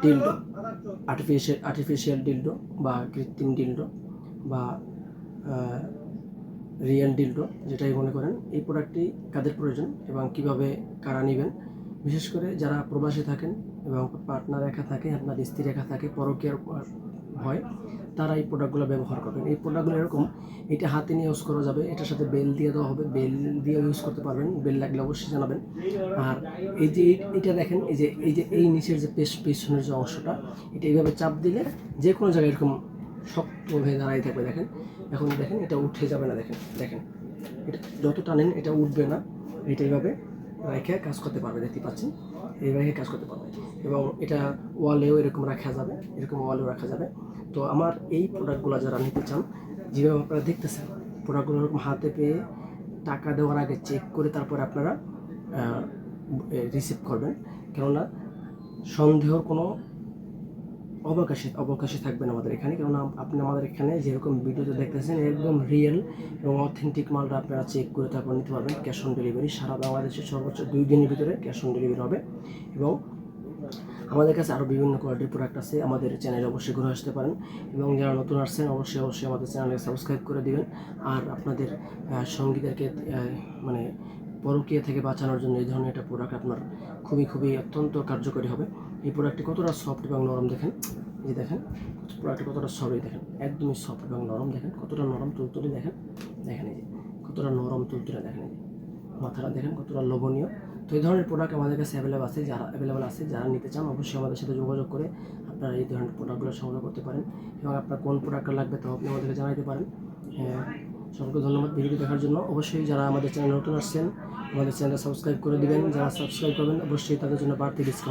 Dildo, artificial dildo বা কৃত্রিম dildo বা রিয়েল ডিলডো, যেটাই মনে করেন, এই প্রোডাক্টটি কাদের প্রয়োজন এবং কিভাবে কারা নেবেন, বিশেষ করে যারা প্রবাসে থাকেন এবং পার্টনার একা থাকে, আপনার স্ত্রী একা থাকে, পরকীয়ার হয়, তারা এই প্রোডাক্টগুলো ব্যবহার করবেন। এই প্রোডাক্টগুলো এরকম, এটা হাতে নিয়ে ইউজ করা যাবে, এটার সাথে বেল দিয়ে দেওয়া হবে, বেল দিয়ে ইউজ করতে পারবেন, বেল লাগলে অবশ্যই জানাবেন। আর এই যে এটা দেখেন, এই নিচের যে পেছনের যে অংশটা, এটা এইভাবে চাপ দিলে যে কোনো জায়গায় এরকম শক্ত হয়ে দাঁড়াই থাকবে। দেখেন, এখন দেখেন এটা উঠে যাবে না। দেখেন এটা যত টানেন এটা উঠবে না। এটা এইভাবে রেখে কাজ করতে পারবে, দেখতে পাচ্ছেন, এইভাবে কাজ করতে পারবে। এবং এটা ওয়ালেও এরকম রাখা যাবে, এরকম ওয়ালেও রাখা যাবে। তো আমার এই প্রোডাক্টগুলো যারা নিতে চান, যেভাবে আপনারা দেখতেছেন, প্রোডাক্টগুলো এরকম হাতে পেয়ে টাকা দেওয়ার আগে চেক করে তারপরে আপনারা রিসিভ করবেন, কেননা সন্দেহর কোনো অবকাশে থাকবেন আমাদের এখানে। কেননা আপনি আমাদের এখানে যেরকম ভিডিওতে দেখতেছেন একদম রিয়েল এবং অথেন্টিক মালটা আপনারা চেক করে তারপর নিতে পারবেন। ক্যাশ অন ডেলিভারি সারা বাংলাদেশে সর্বোচ্চ 2 দিনের ভিতরে ক্যাশ অন ডেলিভারি হবে। এবং আমাদের কাছে আরও বিভিন্ন কোয়ালিটির প্রোডাক্ট আছে, আমাদের চ্যানেলে অবশ্যই ঘুরে আসতে পারেন। এবং যারা নতুন আসছেন অবশ্যই আমাদের চ্যানেলে সাবস্ক্রাইব করে দিবেন। আর আপনাদের সঙ্গীদেরকে মানে পরকীয়া থেকে বাঁচানোর জন্য এই ধরনের একটা প্রোডাক্ট আপনার খুবই অত্যন্ত কার্যকরী হবে। এই প্রোডাক্টটি কতটা সফট এবং নরম দেখেন, এই দেখেন প্রোডাক্টটি কতটা সফট, দেখেন একদমই সফট এবং নরম, দেখেন কতটা নরম তুলতুলে, দেখেন এই যে কতটা নরম তুলতুলে, দেখেন এই যে মাথাটা দেখেন কতটা লোভনীয়। তো এই ধরনের প্রোডাক্ট আমাদের কাছে অ্যাভেলেবল আছে, যারা নিতে চান অবশ্যই আমাদের সাথে যোগাযোগ করে আপনারা এই ধরনের প্রোডাক্টগুলো সংগ্রহ করতে পারেন। এবং আপনার কোন প্রোডাক্টটা লাগবে তাও আপনি আমাদেরকে জানাতে পারেন। সকলকে ধন্যবাদ ভিডিওটি দেখার জন্য। অবশ্যই যারা আমাদের চ্যানেলে নতুন আসছেন আমাদের চ্যানেলটা সাবস্ক্রাইব করে দিবেন, যারা সাবস্ক্রাইব করবেন অবশ্যই তাদের জন্য বাড়তি ডিসকাউন্ট।